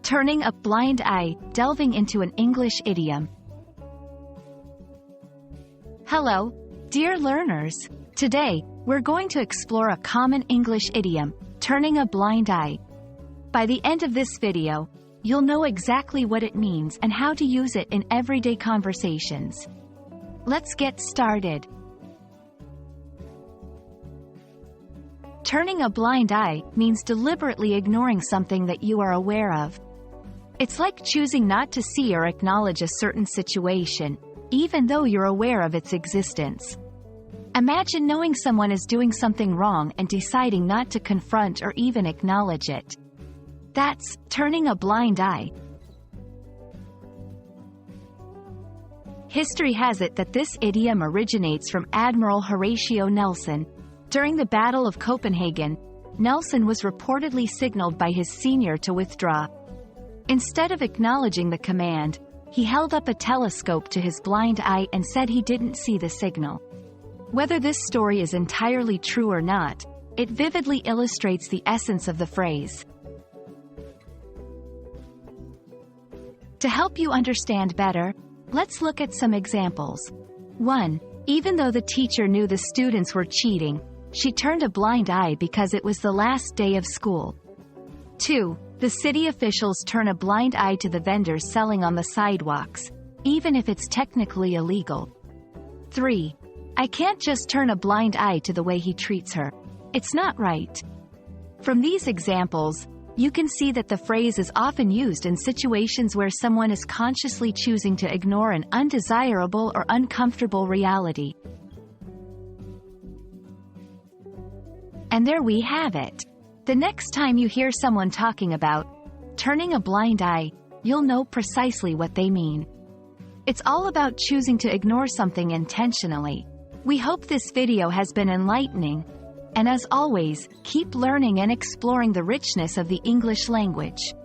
Turning a blind eye, delving into an English idiom. Hello, dear learners. Today, we're going to explore a common English idiom, turning a blind eye. By the end of this video, you'll know exactly what it means and how to use it in everyday conversations. Let's get started. Turning a blind eye means deliberately ignoring something that you are aware of. It's like choosing not to see or acknowledge a certain situation, even though you're aware of its existence. Imagine knowing someone is doing something wrong and deciding not to confront or even acknowledge it. That's turning a blind eye. History has it that this idiom originates from Admiral Horatio Nelson. During the Battle of Copenhagen, Nelson was reportedly signaled by his senior to withdraw. Instead of acknowledging the command, he held up a telescope to his blind eye and said he didn't see the signal. Whether this story is entirely true or not, it vividly illustrates the essence of the phrase. To help you understand better, let's look at some examples. 1. Even though the teacher knew the students were cheating, she turned a blind eye because it was the last day of school. 2. The city officials turn a blind eye to the vendors selling on the sidewalks, even if it's technically illegal. 3. I can't just turn a blind eye to the way he treats her. It's not right. From these examples, you can see that the phrase is often used in situations where someone is consciously choosing to ignore an undesirable or uncomfortable reality. And there we have it. The next time you hear someone talking about turning a blind eye, you'll know precisely what they mean. It's all about choosing to ignore something intentionally. We hope this video has been enlightening. And as always, keep learning and exploring the richness of the English language.